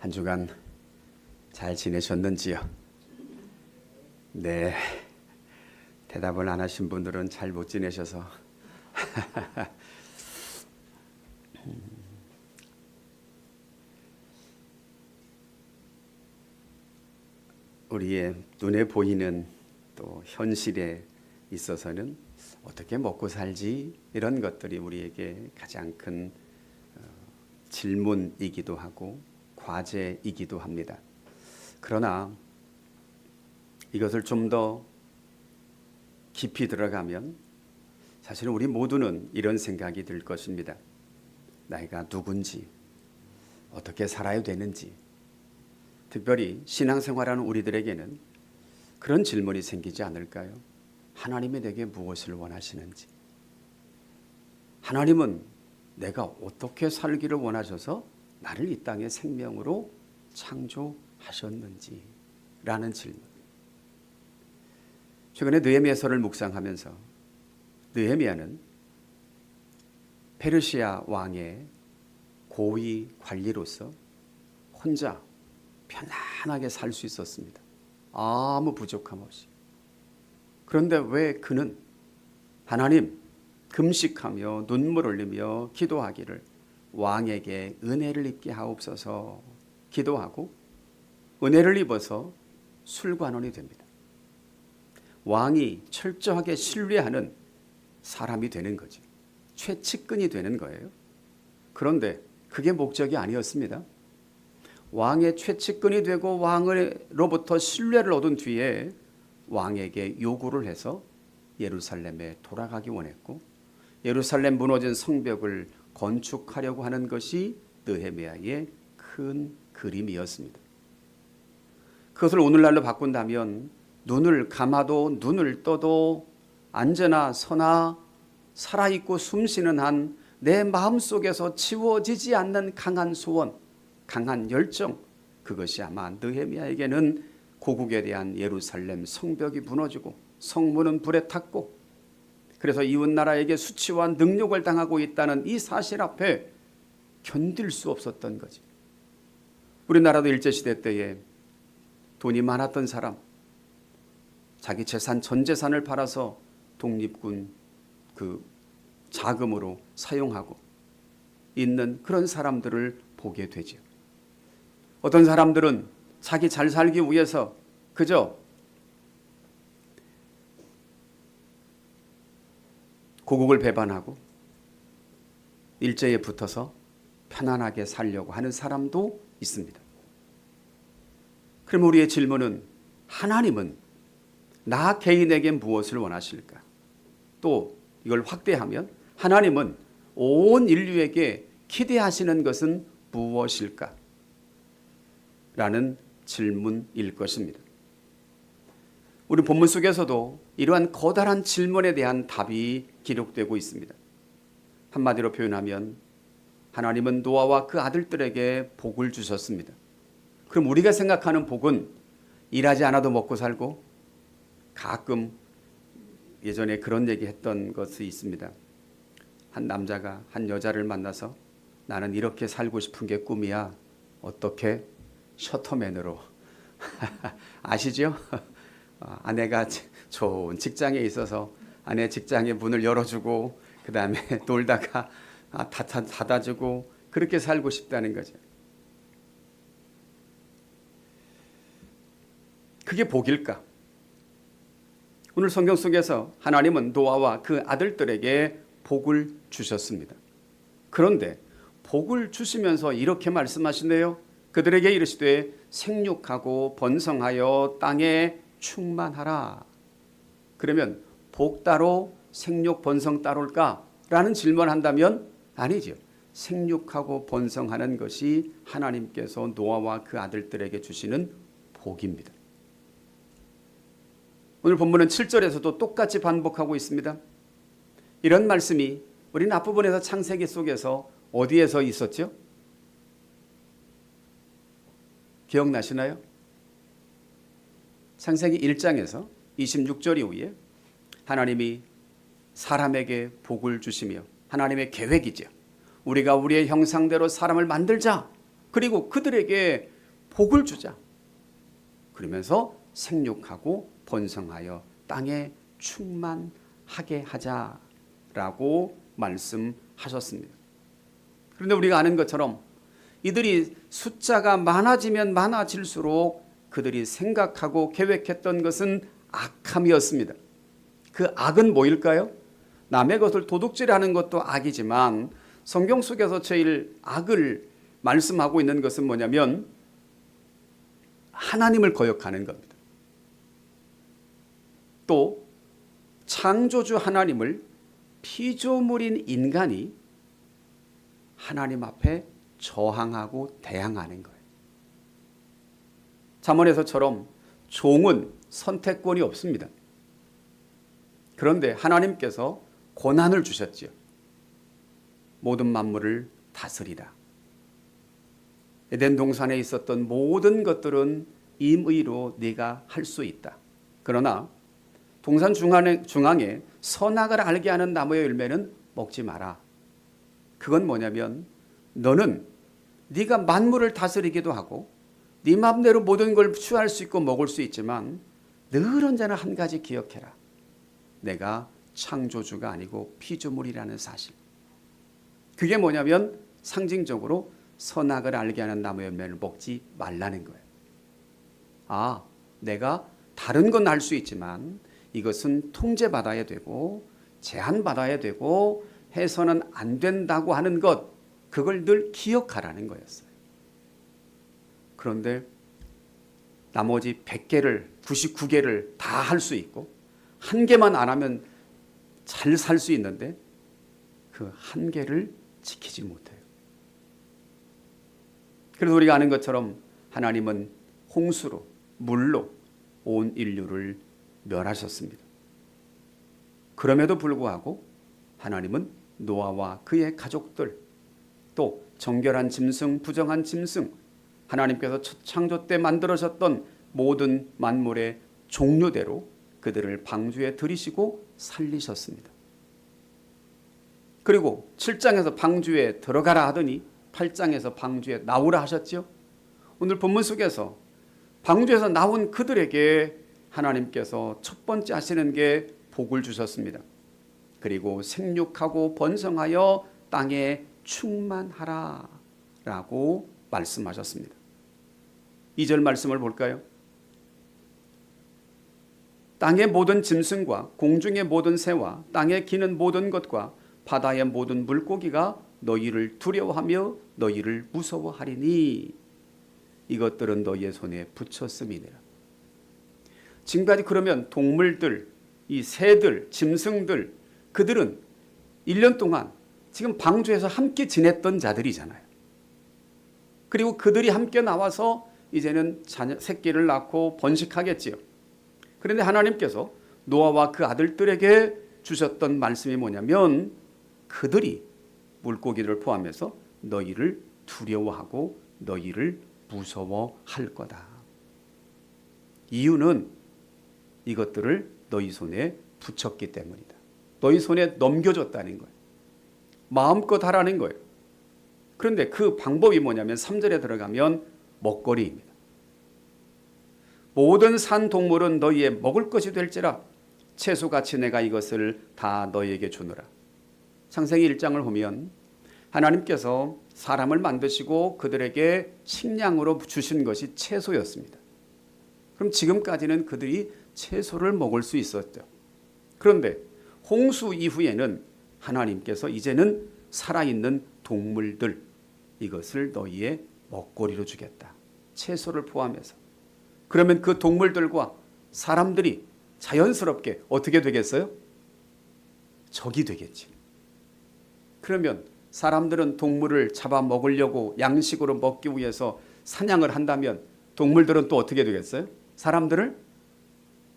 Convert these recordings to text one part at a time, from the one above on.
한 주간 잘 지내셨는지요? 네, 대답을 안 하신 분들은 잘 못 지내셔서 우리의 눈에 보이는 또 현실에 있어서는 어떻게 먹고 살지 이런 것들이 우리에게 가장 큰 질문이기도 하고 과제이기도 합니다. 그러나 이것을 좀 더 깊이 들어가면 사실은 우리 모두는 이런 생각이 들 것입니다. 나이가 누군지, 어떻게 살아야 되는지, 특별히 신앙생활하는 우리들에게는 그런 질문이 생기지 않을까요? 하나님이 내게 무엇을 원하시는지, 하나님은 내가 어떻게 살기를 원하셔서 나를 이 땅의 생명으로 창조하셨는지 라는 질문. 최근에 느헤미야서를 묵상하면서 느헤미야는 페르시아 왕의 고위 관리로서 혼자 편안하게 살 수 있었습니다. 아무 부족함 없이. 그런데 왜 그는 하나님 금식하며 눈물 흘리며 기도하기를 왕에게 은혜를 입게 하옵소서 기도하고 은혜를 입어서 술관원이 됩니다. 왕이 철저하게 신뢰하는 사람이 되는 거죠. 최측근이 되는 거예요. 그런데 그게 목적이 아니었습니다. 왕의 최측근이 되고 왕으로부터 신뢰를 얻은 뒤에 왕에게 요구를 해서 예루살렘에 돌아가기 원했고 예루살렘 무너진 성벽을 건축하려고 하는 것이 느헤미야의 큰 그림이었습니다. 그것을 오늘날로 바꾼다면 눈을 감아도 눈을 떠도 앉으나 서나 살아있고 숨쉬는 한 내 마음속에서 지워지지 않는 강한 소원, 강한 열정, 그것이 아마 느헤미야에게는 고국에 대한 예루살렘 성벽이 무너지고 성문은 불에 탔고 그래서 이웃나라에게 수치와 능욕을 당하고 있다는 이 사실 앞에 견딜 수 없었던 거지. 우리나라도 일제시대 때에 돈이 많았던 사람, 자기 재산 전 재산을 팔아서 독립군 그 자금으로 사용하고 있는 그런 사람들을 보게 되죠. 어떤 사람들은 자기 잘 살기 위해서 그저 고국을 배반하고 일제에 붙어서 편안하게 살려고 하는 사람도 있습니다. 그럼 우리의 질문은 하나님은 나 개인에게 무엇을 원하실까? 또 이걸 확대하면 하나님은 온 인류에게 기대하시는 것은 무엇일까? 라는 질문일 것입니다. 우리 본문 속에서도 이러한 커다란 질문에 대한 답이 기록되고 있습니다. 한마디로 표현하면 하나님은 노아와 그 아들들에게 복을 주셨습니다. 그럼 우리가 생각하는 복은 일하지 않아도 먹고 살고 가끔 예전에 그런 얘기 했던 것이 있습니다. 한 남자가 한 여자를 만나서 나는 이렇게 살고 싶은 게 꿈이야. 어떻게? 셔터맨으로. 아시죠? 아내가 좋은 직장에 있어서 아내 직장의 문을 열어주고 그 다음에 놀다가 닫아주고 그렇게 살고 싶다는 거죠. 그게 복일까? 오늘 성경 속에서 하나님은 노아와 그 아들들에게 복을 주셨습니다. 그런데 복을 주시면서 이렇게 말씀하시네요. 그들에게 이르시되 생육하고 번성하여 땅에 충만하라. 그러면 복 따로 생육 번성 따로일까? 라는 질문을 한다면 아니죠. 생육하고 번성하는 것이 하나님께서 노아와 그 아들들에게 주시는 복입니다. 오늘 본문은 7절에서도 똑같이 반복하고 있습니다. 이런 말씀이 우리는 앞부분에서 창세기 속에서 어디에서 있었죠? 기억나시나요? 창세기 1장에서 26절 이후에 하나님이 사람에게 복을 주시며 하나님의 계획이죠. 우리가 우리의 형상대로 사람을 만들자. 그리고 그들에게 복을 주자. 그러면서 생육하고 번성하여 땅에 충만하게 하자라고 말씀하셨습니다. 그런데 우리가 아는 것처럼 이들이 숫자가 많아지면 많아질수록 그들이 생각하고 계획했던 것은 악함이었습니다. 그 악은 뭐일까요? 남의 것을 도둑질하는 것도 악이지만 성경 속에서 제일 악을 말씀하고 있는 것은 뭐냐면 하나님을 거역하는 겁니다. 또 창조주 하나님을 피조물인 인간이 하나님 앞에 저항하고 대항하는 거예요. 잠언에서처럼 종은 선택권이 없습니다. 그런데 하나님께서 권한을 주셨지요. 모든 만물을 다스리라. 에덴 동산에 있었던 모든 것들은 임의로 네가 할 수 있다. 그러나 동산 중앙에 선악을 알게 하는 나무의 열매는 먹지 마라. 그건 뭐냐면 너는 네가 만물을 다스리기도 하고 네 맘대로 모든 걸 취할 수 있고 먹을 수 있지만 늘 언제나 한 가지 기억해라. 내가 창조주가 아니고 피조물이라는 사실. 그게 뭐냐면 상징적으로 선악을 알게 하는 나무의 열매를 먹지 말라는 거예요. 아, 내가 다른 건 할 수 있지만 이것은 통제받아야 되고 제한받아야 되고 해서는 안 된다고 하는 것, 그걸 늘 기억하라는 거였어요. 그런데 나머지 100개를 99개를 다 할 수 있고 한 개만 안 하면 잘 살 수 있는데 그 한 개를 지키지 못해요. 그래서 우리가 아는 것처럼 하나님은 홍수로 물로 온 인류를 멸하셨습니다. 그럼에도 불구하고 하나님은 노아와 그의 가족들, 또 정결한 짐승, 부정한 짐승, 하나님께서 첫 창조 때 만들어졌던 모든 만물의 종류대로 그들을 방주에 들이시고 살리셨습니다. 그리고 7장에서 방주에 들어가라 하더니 8장에서 방주에 나오라 하셨죠. 오늘 본문 속에서 방주에서 나온 그들에게 하나님께서 첫 번째 하시는 게 복을 주셨습니다. 그리고 생육하고 번성하여 땅에 충만하라 라고 말씀하셨습니다. 2절 말씀을 볼까요? 땅의 모든 짐승과 공중의 모든 새와 땅에 기는 모든 것과 바다의 모든 물고기가 너희를 두려워하며 너희를 무서워하리니 이것들은 너희의 손에 붙였음이니라. 지금까지 그러면 동물들, 이 새들, 짐승들, 그들은 1년 동안 지금 방주에서 함께 지냈던 자들이잖아요. 그리고 그들이 함께 나와서 이제는 새끼를 낳고 번식하겠지요. 그런데 하나님께서 노아와 그 아들들에게 주셨던 말씀이 뭐냐면 그들이 물고기를 포함해서 너희를 두려워하고 너희를 무서워할 거다. 이유는 이것들을 너희 손에 붙였기 때문이다. 너희 손에 넘겨줬다는 거예요. 마음껏 하라는 거예요. 그런데 그 방법이 뭐냐면 3절에 들어가면 먹거리입니다. 모든 산 동물은 너희의 먹을 것이 될지라 채소같이 내가 이것을 다 너희에게 주노라. 창세기 1장을 보면 하나님께서 사람을 만드시고 그들에게 식량으로 주신 것이 채소였습니다. 그럼 지금까지는 그들이 채소를 먹을 수 있었죠. 그런데 홍수 이후에는 하나님께서 이제는 살아있는 동물들, 이것을 너희의 먹거리로 주겠다. 채소를 포함해서. 그러면 그 동물들과 사람들이 자연스럽게 어떻게 되겠어요? 적이 되겠지. 그러면 사람들은 동물을 잡아 먹으려고 양식으로 먹기 위해서 사냥을 한다면 동물들은 또 어떻게 되겠어요? 사람들을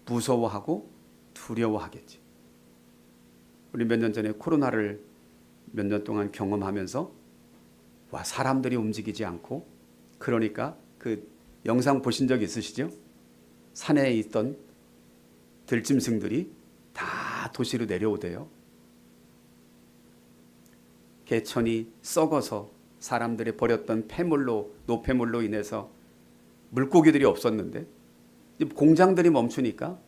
무서워하고 두려워하겠지. 우리 몇 년 전에 코로나를 몇 년 동안 경험하면서 와, 사람들이 움직이지 않고, 그러니까 그 영상 보신 적 있으시죠? 산에 있던 들짐승들이 다 도시로 내려오대요. 개천이 썩어서 사람들이 버렸던 폐물로, 노폐물로 인해서 물고기들이 없었는데 공장들이 멈추니까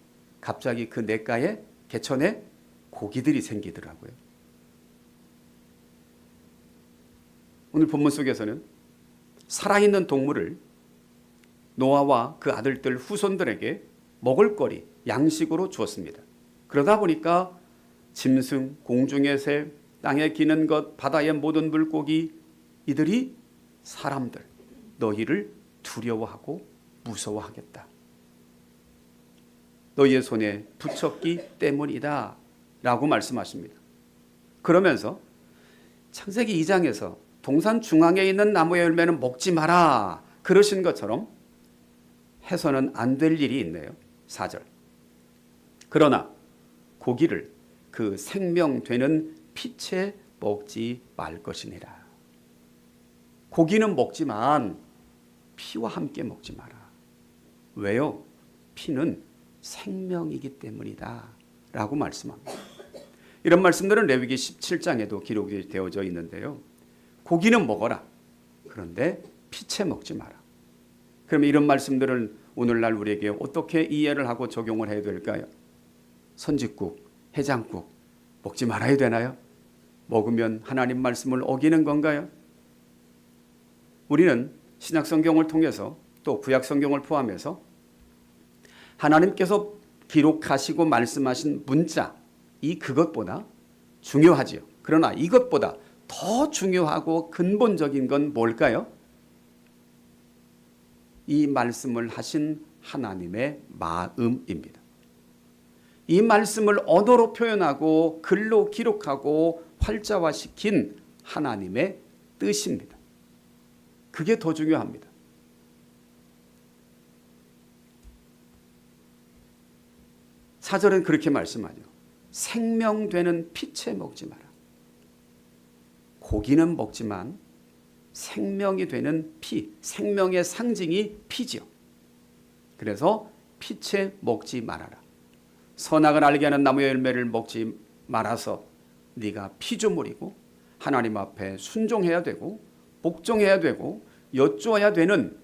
갑자기 그 냇가에 개천에 고기들이 생기더라고요. 오늘 본문 속에서는 살아있는 동물을 노아와 그 아들들 후손들에게 먹을거리, 양식으로 주었습니다. 그러다 보니까 짐승, 공중의 새, 땅에 기는 것, 바다의 모든 물고기 이들이 사람들, 너희를 두려워하고 무서워하겠다. 너희의 손에 붙였기 때문이다 라고 말씀하십니다. 그러면서 창세기 2장에서 동산 중앙에 있는 나무의 열매는 먹지 마라 그러신 것처럼 해서는 안 될 일이 있네요. 4절. 그러나 고기를 그 생명되는 피채 먹지 말 것이니라. 고기는 먹지만 피와 함께 먹지 마라. 왜요? 피는 생명이기 때문이다 라고 말씀합니다. 이런 말씀들은 레위기 17장에도 기록이 되어져 있는데요. 고기는 먹어라. 그런데 피채 먹지 마라. 그러면 이런 말씀들을 오늘날 우리에게 어떻게 이해를 하고 적용을 해야 될까요? 선짓국, 해장국 먹지 말아야 되나요? 먹으면 하나님 말씀을 어기는 건가요? 우리는 신약성경을 통해서 또 구약성경을 포함해서 하나님께서 기록하시고 말씀하신 문자, 그것보다 중요하지요. 그러나 이것보다 더 중요하고 근본적인 건 뭘까요? 이 말씀을 하신 하나님의 마음입니다. 이 말씀을 언어로 표현하고 글로 기록하고 활자화시킨 하나님의 뜻입니다. 그게 더 중요합니다. 사절은 그렇게 말씀하죠. 생명되는 피채 먹지 마라. 고기는 먹지만 생명이 되는 피, 생명의 상징이 피죠. 그래서 피채 먹지 말아라. 선악을 알게 하는 나무의 열매를 먹지 말아서 네가 피조물이고 하나님 앞에 순종해야 되고 복종해야 되고 여쭈어야 되는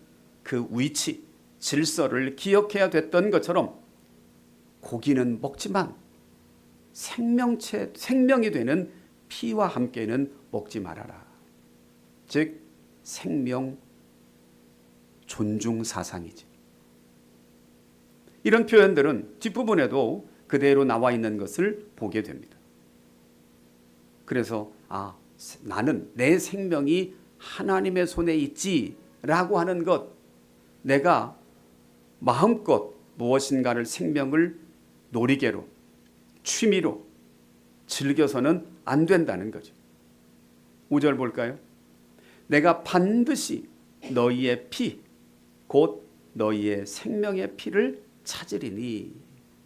그 위치, 질서를 기억해야 됐던 것처럼 고기는 먹지만 생명이 되는 피와 함께는 먹지 말아라. 즉 생명 존중 사상이지. 이런 표현들은 뒷부분에도 그대로 나와 있는 것을 보게 됩니다. 그래서 나는 내 생명이 하나님의 손에 있지라고 하는 것, 내가 마음껏 무엇인가를 생명을 놀이개로 취미로 즐겨서는 안 된다는 거죠. 5절 볼까요? 내가 반드시 너희의 피, 곧 너희의 생명의 피를 찾으리니.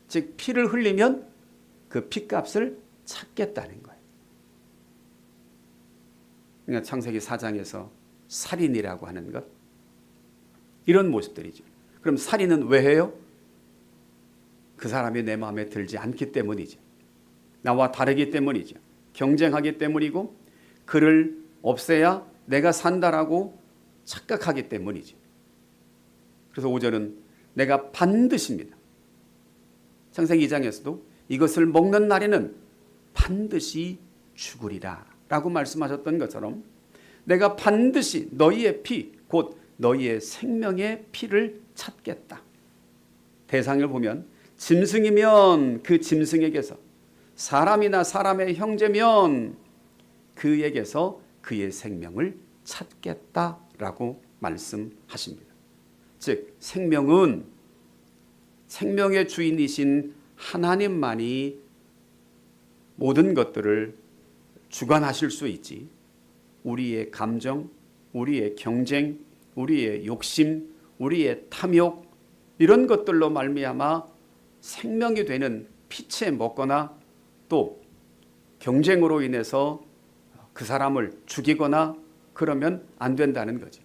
즉 피를 흘리면 그 피값을 찾겠다는 거예요. 그러니까 창세기 4장에서 살인이라고 하는 것, 이런 모습들이죠. 그럼 살인은 왜 해요? 그 사람이 내 마음에 들지 않기 때문이죠. 나와 다르기 때문이죠. 경쟁하기 때문이고 그를 없애야 내가 산다라고 착각하기 때문이죠. 그래서 5절은 내가 반드시입니다. 창세기 2장에서도 이것을 먹는 날에는 반드시 죽으리라 라고 말씀하셨던 것처럼 내가 반드시 너희의 피, 곧 너희의 생명의 피를 찾겠다. 대상을 보면 짐승이면 그 짐승에게서, 사람이나 사람의 형제면 그에게서 그의 생명을 찾겠다라고 말씀하십니다. 즉 생명은 생명의 주인이신 하나님만이 모든 것들을 주관하실 수 있지, 우리의 감정, 우리의 경쟁, 우리의 욕심, 우리의 탐욕, 이런 것들로 말미암아 생명이 되는 피채 먹거나 또 경쟁으로 인해서 그 사람을 죽이거나 그러면 안 된다는 거지.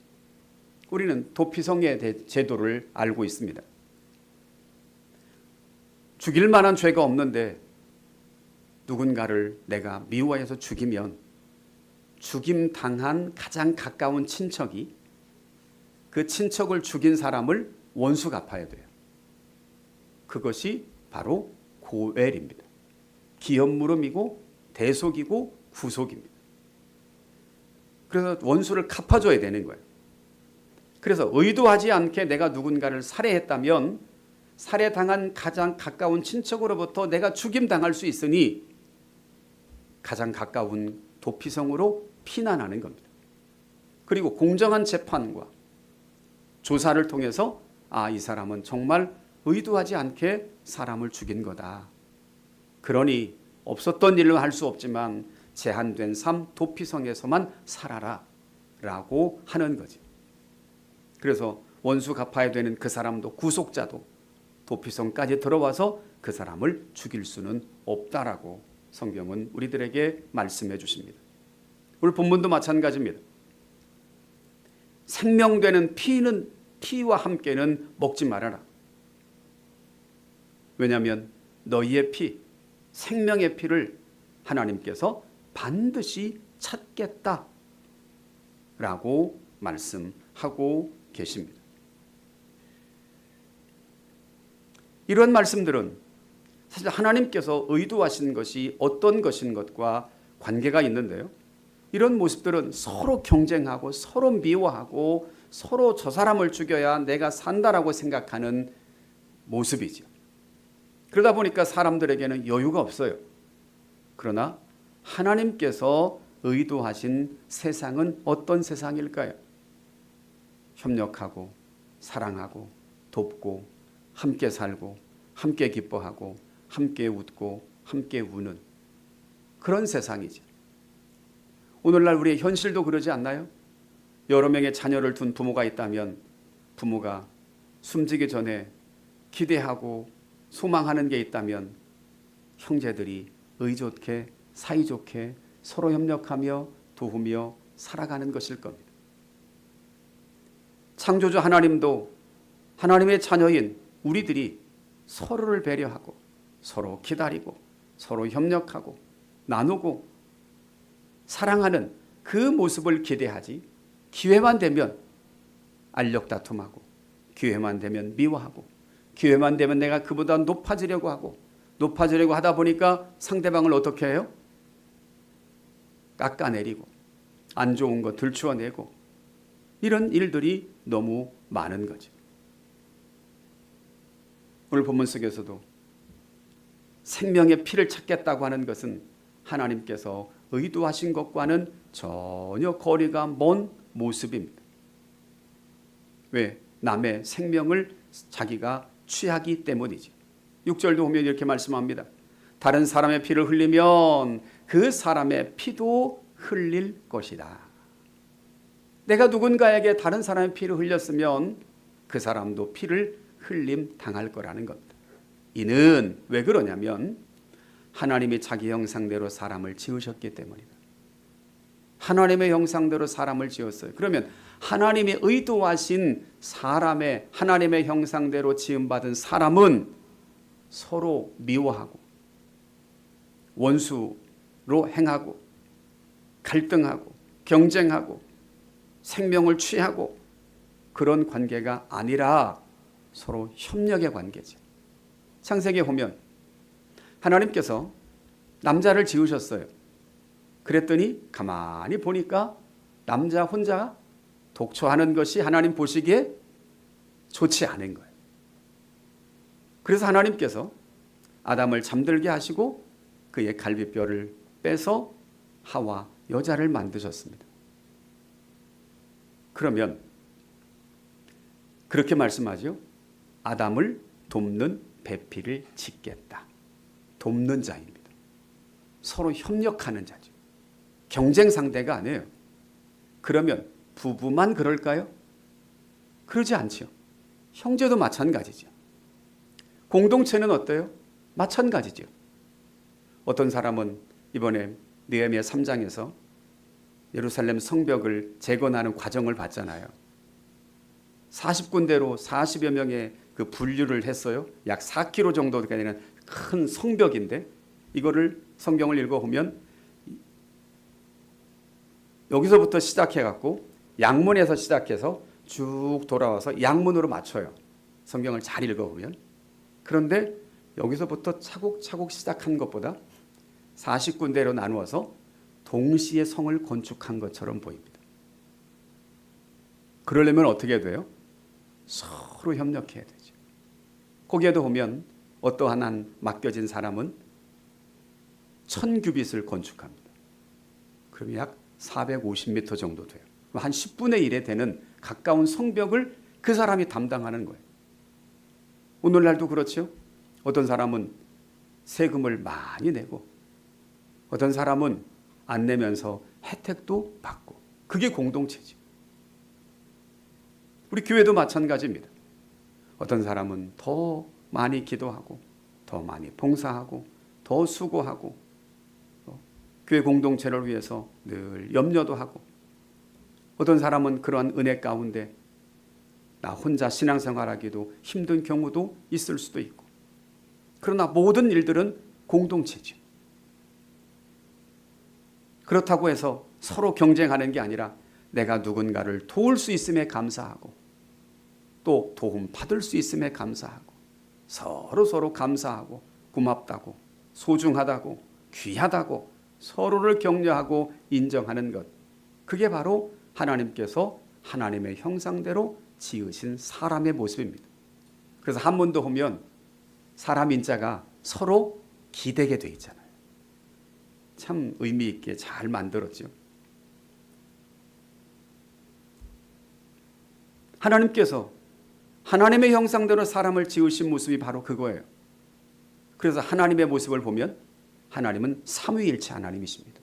우리는 도피성의 제도를 알고 있습니다. 죽일 만한 죄가 없는데 누군가를 내가 미워해서 죽이면 죽임 당한 가장 가까운 친척이 그 친척을 죽인 사람을 원수 갚아야 돼요. 그것이 바로 고엘입니다. 기업물음이고 대속이고 구속입니다. 그래서 원수를 갚아줘야 되는 거예요. 그래서 의도하지 않게 내가 누군가를 살해했다면 살해당한 가장 가까운 친척으로부터 내가 죽임당할 수 있으니 가장 가까운 도피성으로 피난하는 겁니다. 그리고 공정한 재판과 조사를 통해서 이 사람은 정말 의도하지 않게 사람을 죽인 거다. 그러니 없었던 일로 할 수 없지만 제한된 삶 도피성에서만 살아라 라고 하는 거지. 그래서 원수 갚아야 되는 그 사람도 구속자도 도피성까지 들어와서 그 사람을 죽일 수는 없다라고 성경은 우리들에게 말씀해 주십니다. 오늘 본문도 마찬가지입니다. 생명되는 피와 함께는 먹지 말아라. 왜냐하면 너희의 피, 생명의 피를 하나님께서 반드시 찾겠다라고 말씀하고 계십니다. 이런 말씀들은 사실 하나님께서 의도하신 것이 어떤 것인 것과 관계가 있는데요. 이런 모습들은 서로 경쟁하고 서로 미워하고 서로 저 사람을 죽여야 내가 산다라고 생각하는 모습이죠. 그러다 보니까 사람들에게는 여유가 없어요. 그러나 하나님께서 의도하신 세상은 어떤 세상일까요? 협력하고 사랑하고 돕고 함께 살고 함께 기뻐하고 함께 웃고 함께 우는 그런 세상이죠. 오늘날 우리의 현실도 그러지 않나요? 여러 명의 자녀를 둔 부모가 있다면 부모가 숨지기 전에 기대하고 소망하는 게 있다면 형제들이 의좋게 사이좋게 서로 협력하며 도우며 살아가는 것일 겁니다. 창조주 하나님도 하나님의 자녀인 우리들이 서로를 배려하고 서로 기다리고 서로 협력하고 나누고 사랑하는 그 모습을 기대하지 기회만 되면 알력다툼하고 기회만 되면 미워하고 기회만 되면 내가 그보다 높아지려고 하고 높아지려고 하다 보니까 상대방을 어떻게 해요? 깎아내리고 안 좋은 거 들추어내고 이런 일들이 너무 많은 거죠. 오늘 본문 속에서도 생명의 피를 찾겠다고 하는 것은 하나님께서 의도하신 것과는 전혀 거리가 먼 모습입니다. 왜? 남의 생명을 자기가 취하기 때문이죠. 6절도 보면 이렇게 말씀합니다. 다른 사람의 피를 흘리면 그 사람의 피도 흘릴 것이다. 내가 누군가에게 다른 사람의 피를 흘렸으면 그 사람도 피를 흘림 당할 거라는 겁니다. 이는 왜 그러냐면 하나님이 자기 형상대로 사람을 지으셨기 때문이다. 하나님의 형상대로 사람을 지었어요. 그러면 하나님이 의도하신 사람의 하나님의 형상대로 지음받은 사람은 서로 미워하고 원수로 행하고 갈등하고 경쟁하고 생명을 취하고 그런 관계가 아니라 서로 협력의 관계죠. 창세기에 보면 하나님께서 남자를 지으셨어요. 그랬더니 가만히 보니까 남자 혼자 독초하는 것이 하나님 보시기에 좋지 않은 거예요. 그래서 하나님께서 아담을 잠들게 하시고 그의 갈비뼈를 빼서 하와 여자를 만드셨습니다. 그러면 그렇게 말씀하죠. 아담을 돕는 배필을 짓겠다. 돕는 자입니다. 서로 협력하는 자죠. 경쟁 상대가 아니에요. 그러면 부부만 그럴까요? 그러지 않죠. 형제도 마찬가지죠. 공동체는 어때요? 마찬가지죠. 어떤 사람은 이번에 느헤미야 3장에서 예루살렘 성벽을 재건하는 과정을 봤잖아요. 40군데로 40여 명의 그 분류를 했어요. 약 4km 정도 되는 큰 성벽인데 이거를 성경을 읽어보면 여기서부터 시작해갖고 양문에서 시작해서 쭉 돌아와서 양문으로 맞춰요. 성경을 잘 읽어보면. 그런데 여기서부터 차곡차곡 시작한 것보다 40군데로 나누어서 동시에 성을 건축한 것처럼 보입니다. 그러려면 어떻게 돼요? 서로 협력해야 되죠. 거기에도 보면 어떠한 한 맡겨진 사람은 1000규빗을 건축합니다. 그럼 약 450m 정도 돼요. 한 10분의 1에 되는 가까운 성벽을 그 사람이 담당하는 거예요. 오늘날도 그렇죠. 어떤 사람은 세금을 많이 내고 어떤 사람은 안 내면서 혜택도 받고, 그게 공동체죠. 우리 교회도 마찬가지입니다. 어떤 사람은 더 많이 기도하고 더 많이 봉사하고 더 수고하고 교회 공동체를 위해서 늘 염려도 하고, 어떤 사람은 그러한 은혜 가운데 나 혼자 신앙생활하기도 힘든 경우도 있을 수도 있고, 그러나 모든 일들은 공동체죠. 그렇다고 해서 서로 경쟁하는 게 아니라 내가 누군가를 도울 수 있음에 감사하고 또 도움 받을 수 있음에 감사하고 서로 감사하고 고맙다고 소중하다고 귀하다고 서로를 격려하고 인정하는 것, 그게 바로 하나님께서 하나님의 형상대로 지으신 사람의 모습입니다. 그래서 한문도 보면 사람 인자가 서로 기대게 돼 있잖아요. 참 의미 있게 잘 만들었죠. 하나님께서 하나님의 형상대로 사람을 지으신 모습이 바로 그거예요. 그래서 하나님의 모습을 보면 하나님은 삼위일체 하나님이십니다.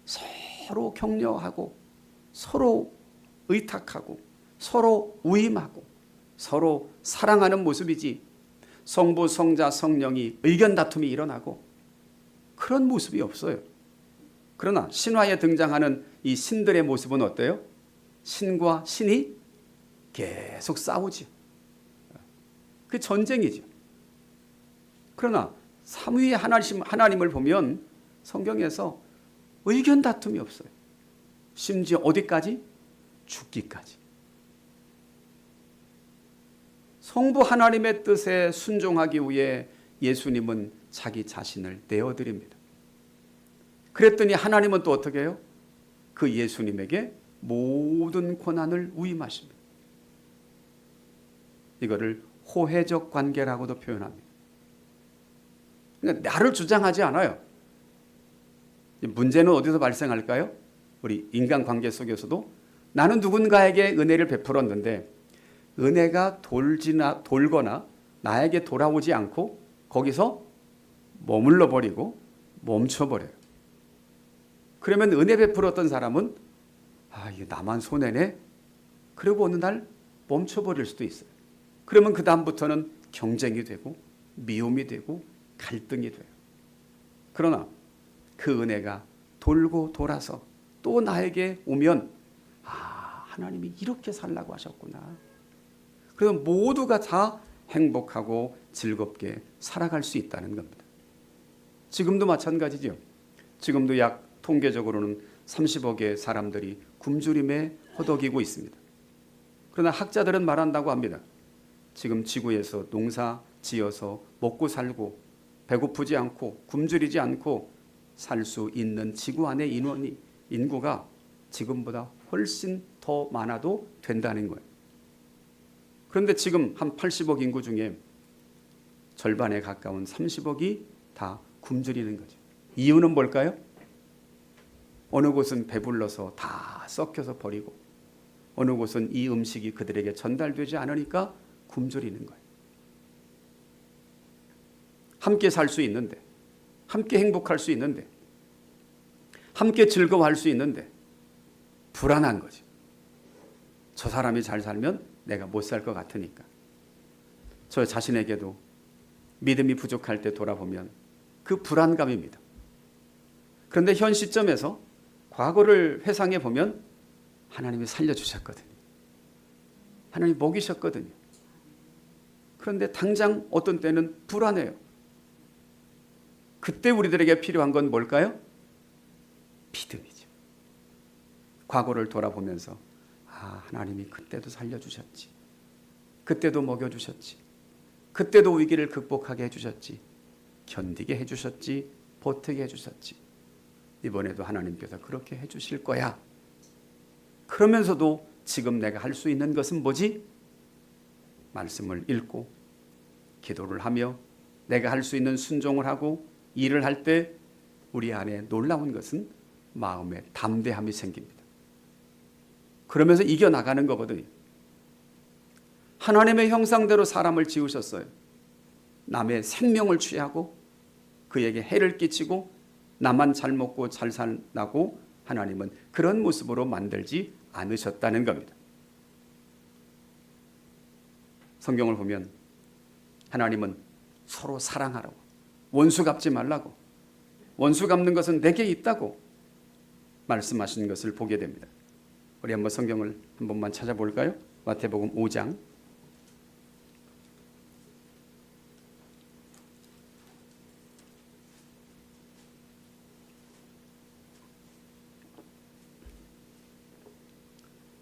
서로 격려하고 서로 의탁하고 서로 위임하고 서로 사랑하는 모습이지, 성부, 성자, 성령이 의견 다툼이 일어나고 그런 모습이 없어요. 그러나 신화에 등장하는 이 신들의 모습은 어때요? 신과 신이 계속 싸우지. 그 전쟁이죠. 그러나 삼위의 하나님을 보면 성경에서 의견 다툼이 없어요. 심지어 어디까지? 죽기까지. 성부 하나님의 뜻에 순종하기 위해 예수님은 자기 자신을 내어드립니다. 그랬더니 하나님은 또 어떻게 해요? 그 예수님에게 모든 권한을 위임하십니다. 이거를 호혜적 관계라고도 표현합니다. 그러니까 나를 주장하지 않아요. 문제는 어디서 발생할까요? 우리 인간관계 속에서도 나는 누군가에게 은혜를 베풀었는데 은혜가 돌거나 나에게 돌아오지 않고 거기서 머물러 버리고 멈춰버려요. 그러면 은혜 베풀었던 사람은 이게 나만 손해네? 그리고 어느 날 멈춰버릴 수도 있어요. 그러면 그 다음부터는 경쟁이 되고 미움이 되고 갈등이 돼요. 그러나 그 은혜가 돌고 돌아서 또 나에게 오면 하나님이 이렇게 살라고 하셨구나. 그래서 모두가 다 행복하고 즐겁게 살아갈 수 있다는 겁니다. 지금도 마찬가지죠. 지금도 약 통계적으로는 30억의 사람들이 굶주림에 허덕이고 있습니다. 그러나 학자들은 말한다고 합니다. 지금 지구에서 농사 지어서 먹고 살고 배고프지 않고 굶주리지 않고 살 수 있는 지구 안의 인구가 지금보다 훨씬 더 많아도 된다는 거예요. 그런데 지금 한 80억 인구 중에 절반에 가까운 30억이 다 굶주리는 거죠. 이유는 뭘까요? 어느 곳은 배불러서 다 썩혀서 버리고 어느 곳은 이 음식이 그들에게 전달되지 않으니까 굶주리는 거예요. 함께 살 수 있는데, 함께 행복할 수 있는데, 함께 즐거워할 수 있는데 불안한 거죠. 저 사람이 잘 살면 내가 못 살 것 같으니까. 저 자신에게도 믿음이 부족할 때 돌아보면 그 불안감입니다. 그런데 현 시점에서 과거를 회상해 보면 하나님이 살려주셨거든요. 하나님이 먹이셨거든요. 그런데 당장 어떤 때는 불안해요. 그때 우리들에게 필요한 건 뭘까요? 믿음이죠. 과거를 돌아보면서 하나님이 그때도 살려주셨지. 그때도 먹여주셨지. 그때도 위기를 극복하게 해주셨지. 견디게 해주셨지. 버티게 해주셨지. 이번에도 하나님께서 그렇게 해주실 거야. 그러면서도 지금 내가 할 수 있는 것은 뭐지? 말씀을 읽고 기도를 하며 내가 할 수 있는 순종을 하고 일을 할 때 우리 안에 놀라운 것은 마음에 담대함이 생깁니다. 그러면서 이겨나가는 거거든요. 하나님의 형상대로 사람을 지으셨어요. 남의 생명을 취하고 그에게 해를 끼치고 나만 잘 먹고 잘 산다고 하나님은 그런 모습으로 만들지 않으셨다는 겁니다. 성경을 보면 하나님은 서로 사랑하라고, 원수 갚지 말라고, 원수 갚는 것은 내게 있다고 말씀하신 것을 보게 됩니다. 우리 한번 성경을 한 번만 찾아볼까요? 마태복음 5장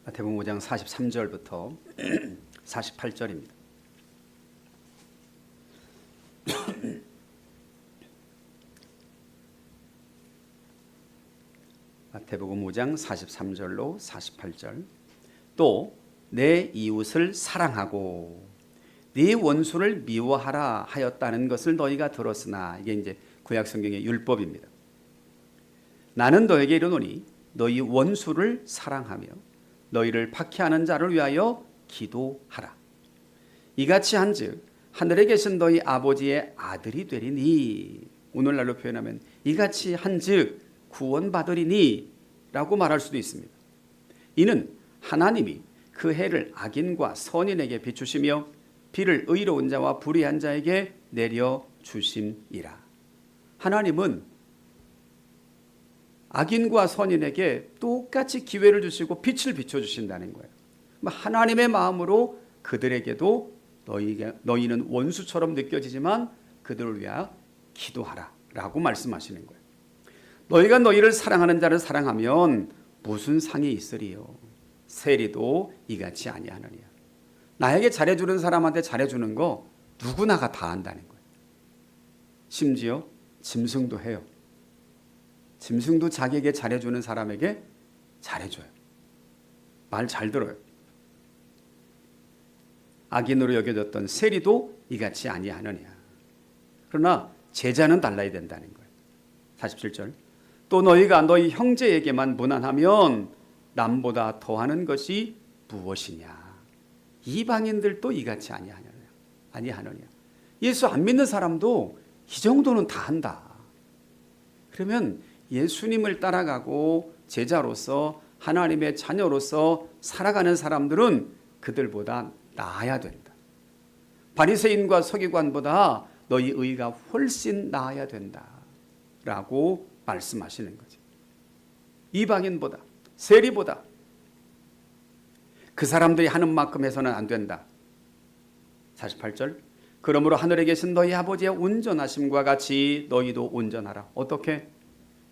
마태복음 5장 43절부터 48절입니다. 마태복음 5장 43절로 48절. 또 내 이웃을 사랑하고 네 원수를 미워하라 하였다는 것을 너희가 들었으나, 이게 이제 구약 성경의 율법입니다. 나는 너에게 이르노니 너희 원수를 사랑하며 너희를 박해하는 자를 위하여 기도하라. 이같이 한즉 하늘에 계신 너희 아버지의 아들이 되리니, 오늘날로 표현하면 이같이 한즉 구원받으리니 라고 말할 수도 있습니다. 이는 하나님이 그 해를 악인과 선인에게 비추시며 비를 의로운 자와 불의한 자에게 내려주심이라. 하나님은 악인과 선인에게 똑같이 기회를 주시고 빛을 비춰주신다는 거예요. 하나님의 마음으로 그들에게도 너희는 원수처럼 느껴지지만 그들을 위하여 기도하라 라고 말씀하시는 거예요. 너희가 너희를 사랑하는 자를 사랑하면 무슨 상이 있으리요? 세리도 이같이 아니하느냐. 나에게 잘해주는 사람한테 잘해주는 거 누구나가 다 한다는 거예요. 심지어 짐승도 해요. 짐승도 자기에게 잘해주는 사람에게 잘해줘요. 말 잘 들어요. 악인으로 여겨졌던 세리도 이같이 아니하느냐. 그러나 제자는 달라야 된다는 거예요. 47절. 또 너희가 너희 형제에게만 무난하면 남보다 더하는 것이 무엇이냐. 이방인들도 이같이 아니하느냐. 예수 안 믿는 사람도 이 정도는 다 한다. 그러면 예수님을 따라가고 제자로서 하나님의 자녀로서 살아가는 사람들은 그들보다 나아야 된다. 바리새인과 서기관보다 너희 의가 훨씬 나아야 된다 라고 말씀하시는 거죠. 이방인보다, 세리보다 그 사람들이 하는 만큼 해서는 안 된다. 48절. 그러므로 하늘에 계신 너희 아버지의 온전하심과 같이 너희도 온전하라. 어떻게?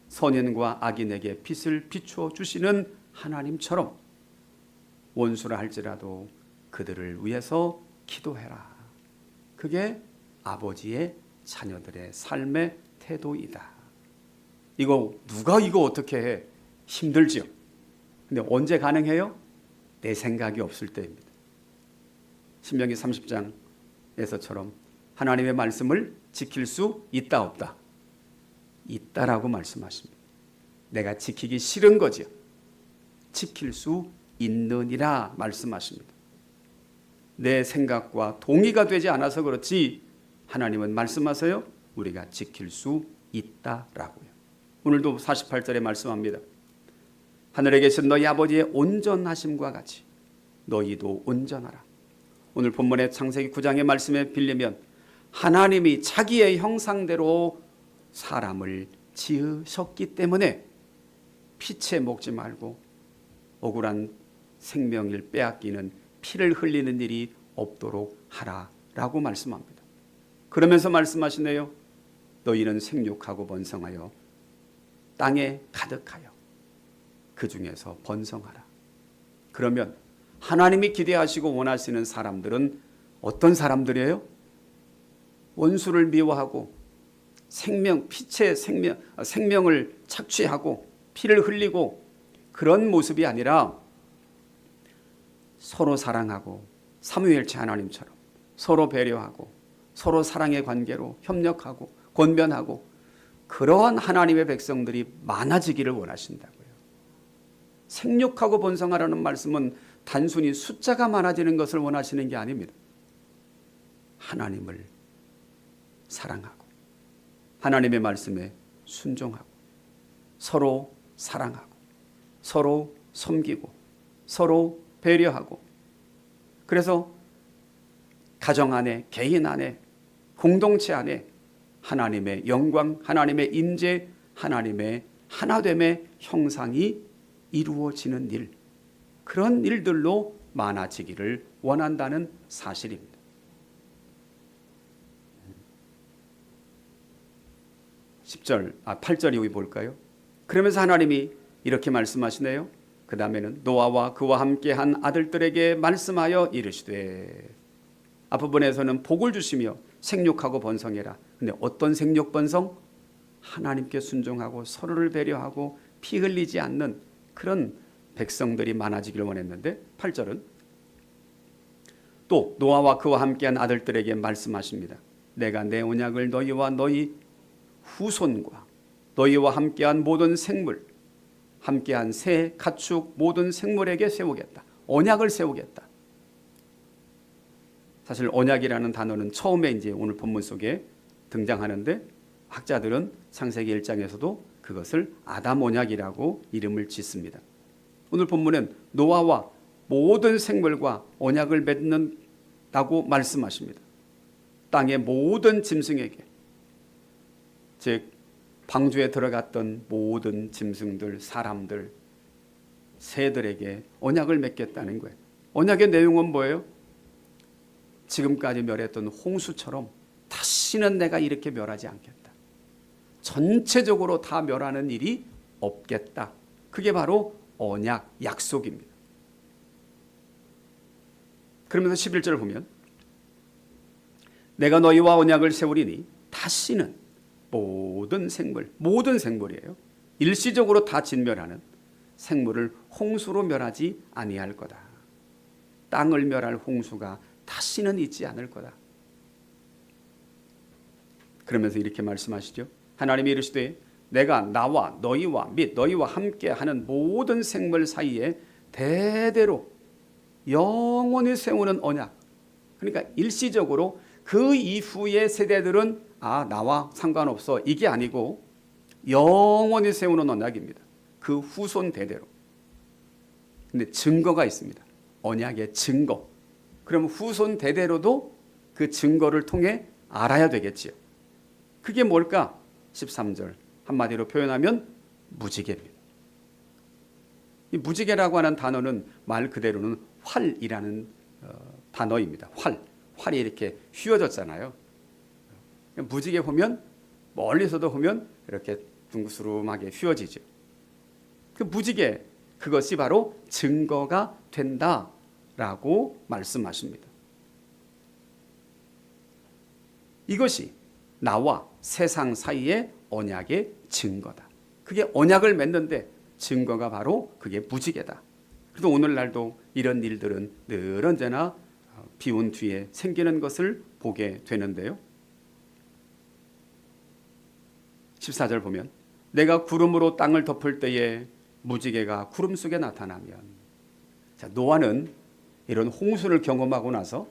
선인과 악인에게 빛을 비추어 주시는 하나님처럼 원수라 할지라도 그들을 위해서 기도해라. 그게 아버지의 자녀들의 삶의 태도이다. 누가 이거 어떻게 해? 힘들지요. 근데 언제 가능해요? 내 생각이 없을 때입니다. 신명기 30장에서처럼 하나님의 말씀을 지킬 수 있다 없다? 있다라고 말씀하십니다. 내가 지키기 싫은 거지요. 지킬 수 있느니라 말씀하십니다. 내 생각과 동의가 되지 않아서 그렇지 하나님은 말씀하세요. 우리가 지킬 수 있다라고요. 오늘도 48절에 말씀합니다. 하늘에 계신 너희 아버지의 온전하심과 같이 너희도 온전하라. 오늘 본문의 창세기 9장의 말씀에 빌리면 하나님이 자기의 형상대로 사람을 지으셨기 때문에 피채 먹지 말고 억울한 생명을 빼앗기는 피를 흘리는 일이 없도록 하라라고 말씀합니다. 그러면서 말씀하시네요. 너희는 생육하고 번성하여 땅에 가득하여 그 중에서 번성하라. 그러면 하나님이 기대하시고 원하시는 사람들은 어떤 사람들이에요? 원수를 미워하고 피체 생명을 착취하고 피를 흘리고 그런 모습이 아니라 서로 사랑하고 사무엘체 하나님처럼 서로 배려하고 서로 사랑의 관계로 협력하고 권변하고 그러한 하나님의 백성들이 많아지기를 원하신다고요. 생육하고 번성하라는 말씀은 단순히 숫자가 많아지는 것을 원하시는 게 아닙니다. 하나님을 사랑하고 하나님의 말씀에 순종하고 서로 사랑하고 서로 섬기고 서로 배려하고 그래서 가정 안에 개인 안에 공동체 안에 하나님의 영광 하나님의 임재 하나님의 하나됨의 형상이 이루어지는 일 그런 일들로 많아지기를 원한다는 사실입니다. 8절 이후 볼까요? 그러면서 하나님이 이렇게 말씀하시네요. 그 다음에는 노아와 그와 함께한 아들들에게 말씀하여 이르시되 앞부분에서는 복을 주시며 생육하고 번성해라. 근데 어떤 생육 번성? 하나님께 순종하고 서로를 배려하고 피 흘리지 않는 그런 백성들이 많아지기를 원했는데 8절은 또 노아와 그와 함께한 아들들에게 말씀하십니다. 내가 내 언약을 너희와 너희 후손과 너희와 함께한 모든 생물 함께한 새, 가축, 모든 생물에게 세우겠다. 언약을 세우겠다. 사실 언약이라는 단어는 처음에 이제 오늘 본문 속에 등장하는데 학자들은 창세기 1장에서도 그것을 아담 언약이라고 이름을 짓습니다. 오늘 본문은 노아와 모든 생물과 언약을 맺는다고 말씀하십니다. 땅의 모든 짐승에게 즉 방주에 들어갔던 모든 짐승들, 사람들, 새들에게 언약을 맺겠다는 거예요. 언약의 내용은 뭐예요? 지금까지 멸했던 홍수처럼 다시는 내가 이렇게 멸하지 않겠다. 전체적으로 다 멸하는 일이 없겠다. 그게 바로 언약, 약속입니다. 그러면서 11절을 보면 내가 너희와 언약을 세우리니 다시는 모든 생물이에요. 일시적으로 다 진멸하는 생물을 홍수로 멸하지 아니할 거다. 땅을 멸할 홍수가 다시는 있지 않을 거다. 그러면서 이렇게 말씀하시죠. 하나님이 이르시되 내가 나와 너희와 및 너희와 함께하는 모든 생물 사이에 대대로 영원히 세우는 언약. 그러니까 일시적으로 그 이후의 세대들은 나와 상관없어 이게 아니고 영원히 세우는 언약입니다. 그 후손 대대로. 근데 증거가 있습니다. 언약의 증거. 그럼 후손 대대로도 그 증거를 통해 알아야 되겠지요. 그게 뭘까? 13절 한마디로 표현하면 무지개입니다. 이 무지개라고 하는 단어는 말 그대로는 활이라는 단어입니다. 활이 이렇게 휘어졌잖아요. 무지개 보면 멀리서도 보면 이렇게 둥그스름하게 휘어지죠. 그 무지개 그것이 바로 증거가 된다라고 말씀하십니다. 이것이 나와 세상 사이의 언약의 증거다. 그게 언약을 맺는데 증거가 바로 그게 무지개다. 그래서 오늘날도 이런 일들은 늘 언제나 비운 뒤에 생기는 것을 보게 되는데요. 14절 보면 내가 구름으로 땅을 덮을 때에 무지개가 구름 속에 나타나면 자, 노아는 이런 홍수를 경험하고 나서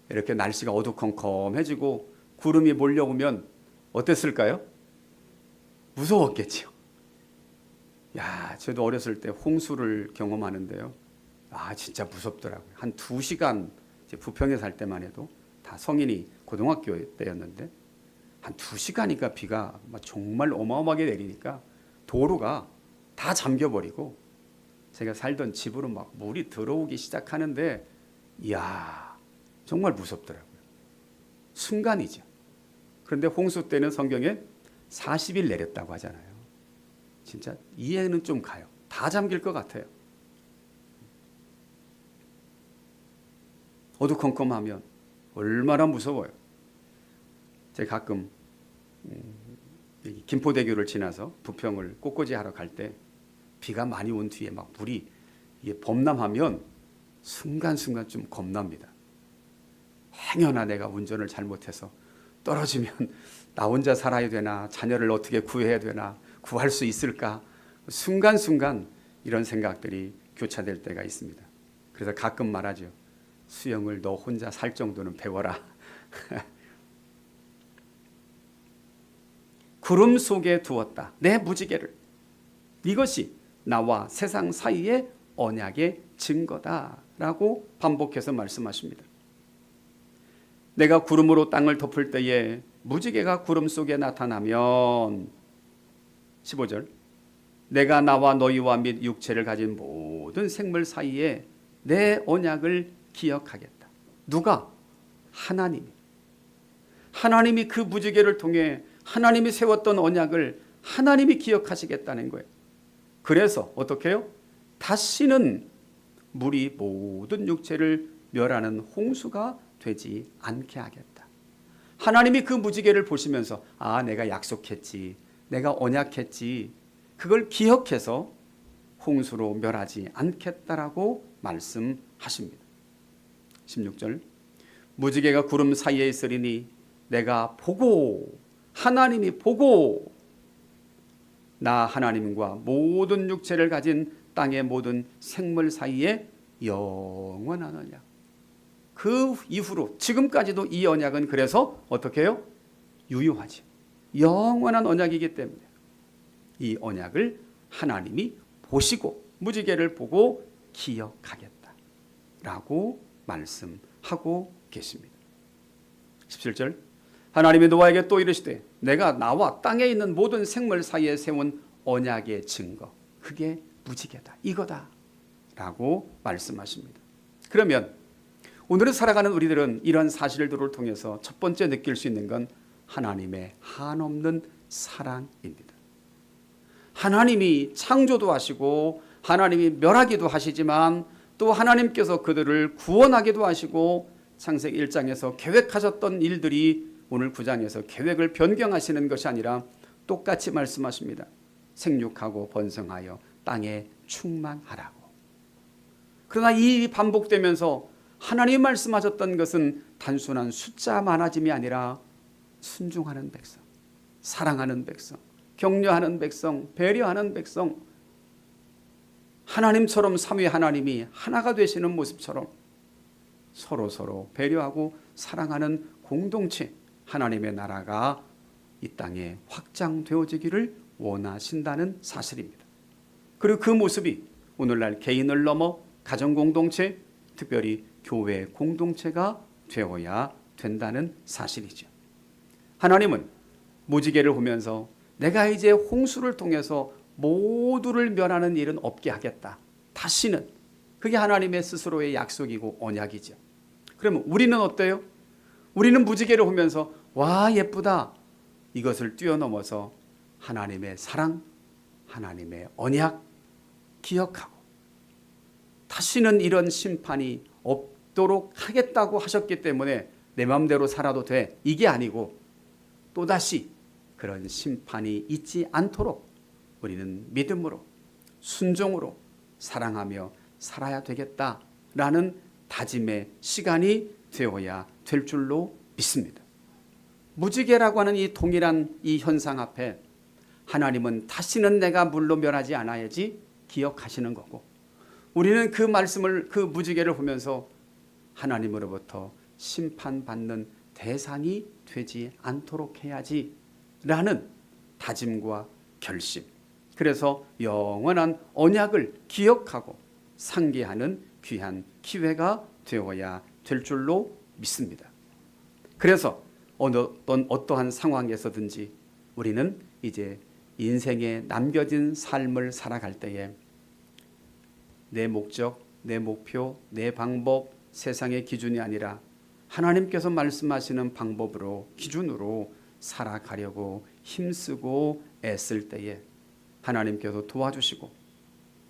이렇게 날씨가 어두컴컴해지고 구름이 몰려오면 어땠을까요? 무서웠겠죠. 저도 어렸을 때 홍수를 경험하는데요. 진짜 무섭더라고요. 한 2시간 부평에 살 때만 해도 다 성인이 고등학교 때였는데 한 2시간이니까 비가 정말 어마어마하게 내리니까 도로가 다 잠겨버리고 제가 살던 집으로 막 물이 들어오기 시작하는데 정말 무섭더라고요. 순간이죠. 그런데 홍수 때는 성경에 40일 내렸다고 하잖아요. 진짜 이해는 좀 가요. 다 잠길 것 같아요. 어두컴컴하면 얼마나 무서워요. 제가 가끔 김포대교를 지나서 부평을 꽃꽂이 하러 갈 때 비가 많이 온 뒤에 막 물이 이게 범람하면 순간순간 좀 겁납니다. 행여나 내가 운전을 잘못해서 떨어지면 나 혼자 살아야 되나, 자녀를 어떻게 구해야 되나, 구할 수 있을까, 순간순간 이런 생각들이 교차될 때가 있습니다. 그래서 가끔 말하죠. 수영을 너 혼자 살 정도는 배워라. 구름 속에 두었다. 내 무지개를. 이것이 나와 세상 사이의 언약의 증거다라고 반복해서 말씀하십니다. 내가 구름으로 땅을 덮을 때에 무지개가 구름 속에 나타나면 15절 내가 나와 너희와 및 육체를 가진 모든 생물 사이에 내 언약을 기억하겠다. 누가? 하나님이. 하나님이 그 무지개를 통해 하나님이 세웠던 언약을 하나님이 기억하시겠다는 거예요. 그래서 어떻게 해요? 다시는 물이 모든 육체를 멸하는 홍수가 되지 않게 하겠다. 하나님이 그 무지개를 보시면서 아, 내가 약속했지, 내가 언약했지, 그걸 기억해서 홍수로 멸하지 않겠다라고 말씀하십니다. 16절 무지개가 구름 사이에 있으리니 내가 보고, 하나님이 보고 나 하나님과 모든 육체를 가진 땅의 모든 생물 사이에 영원한 언약. 그 이후로 지금까지도 이 언약은 그래서 어떻게 해요? 유효하지. 영원한 언약이기 때문에 이 언약을 하나님이 보시고 무지개를 보고 기억하겠다라고 말씀하고 계십니다. 17절 하나님이 노아에게 또 이르시되 내가 나와 땅에 있는 모든 생물 사이에 세운 언약의 증거, 그게 무지개다, 이거다 라고 말씀하십니다. 그러면 오늘을 살아가는 우리들은 이런 사실들을 통해서 첫 번째 느낄 수 있는 건 하나님의 한없는 사랑입니다. 하나님이 창조도 하시고 하나님이 멸하기도 하시지만 또 하나님께서 그들을 구원하기도 하시고 창세기 1장에서 계획하셨던 일들이 오늘 9장에서 계획을 변경하시는 것이 아니라 똑같이 말씀하십니다. 생육하고 번성하여 땅에 충만하라고. 그러나 이 반복되면서 하나님 말씀하셨던 것은 단순한 숫자 많아짐이 아니라 순종하는 백성, 사랑하는 백성, 격려하는 백성, 배려하는 백성, 하나님처럼 삼위 하나님이 하나가 되시는 모습처럼 서로 배려하고 사랑하는 공동체, 하나님의 나라가 이 땅에 확장되어지기를 원하신다는 사실입니다. 그리고 그 모습이 오늘날 개인을 넘어 가정공동체, 특별히 교회 공동체가 되어야 된다는 사실이죠. 하나님은 무지개를 보면서 내가 이제 홍수를 통해서 모두를 멸하는 일은 없게 하겠다. 다시는. 그게 하나님의 스스로의 약속이고 언약이죠. 그러면 우리는 어때요? 우리는 무지개를 보면서 와, 예쁘다. 이것을 뛰어넘어서 하나님의 사랑, 하나님의 언약 기억하고 다시는 이런 심판이 없도록 하겠다고 하셨기 때문에 내 마음대로 살아도 돼. 이게 아니고 또다시 그런 심판이 있지 않도록 우리는 믿음으로 순종으로 사랑하며 살아야 되겠다라는 다짐의 시간이 되어야 될 줄로 믿습니다. 무지개라고 하는 이 동일한 이 현상 앞에 하나님은 다시는 내가 물로 멸하지 않아야지 기억하시는 거고, 우리는 그 말씀을, 그 무지개를 보면서 하나님으로부터 심판받는 대상이 되지 않도록 해야지 라는 다짐과 결심, 그래서 영원한 언약을 기억하고 상기하는 귀한 기회가 되어야 될 줄로 믿습니다. 그래서 어떠한 상황에서든지 우리는 이제 인생에 남겨진 삶을 살아갈 때에 내 목적, 내 목표, 내 방법, 세상의 기준이 아니라 하나님께서 말씀하시는 방법으로, 기준으로 살아가려고 힘쓰고 애쓸 때에 하나님께서 도와주시고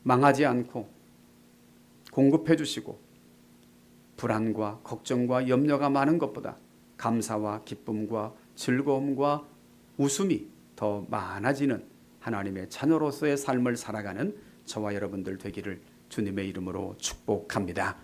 망하지 않고 공급해 주시고 불안과 걱정과 염려가 많은 것보다 감사와 기쁨과 즐거움과 웃음이 더 많아지는 하나님의 자녀로서의 삶을 살아가는 저와 여러분들 되기를 주님의 이름으로 축복합니다.